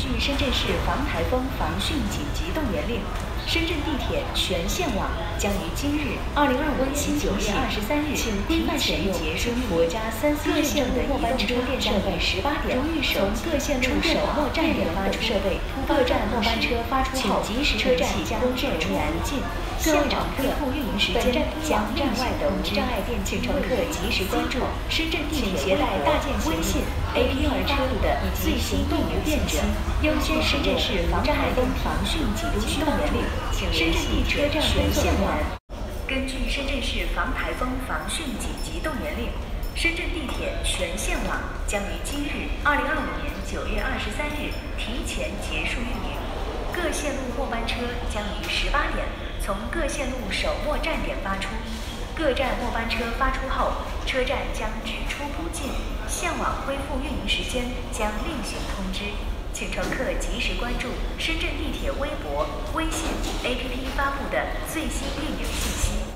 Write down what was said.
据深圳市防台风防汛紧急动员令，深圳地铁全线网将于今日2025年9月23日提前结束国家3C认证的移动车电设备18点，从各线路首末站点发出设备，各站末班车发出后，车站将人员不进。各位乘客，本站将站外等无障碍电，请乘客及时关注深圳地铁携带大件微信 APP 发布的最新动员变者，优先深圳市防台风防汛紧急动员令，深圳地铁全线网。根据深圳市防台风防汛紧急动员令，深圳地铁全线网将于今日2025年9月23日提前结束运营，各线路末班车将于18点从各线路首末站点发出，各站末班车发出后，车站将只出不进，线网恢复运营时间将另行通知，请乘客及时关注深圳地铁微博、微信 APP 发布的最新运营信息。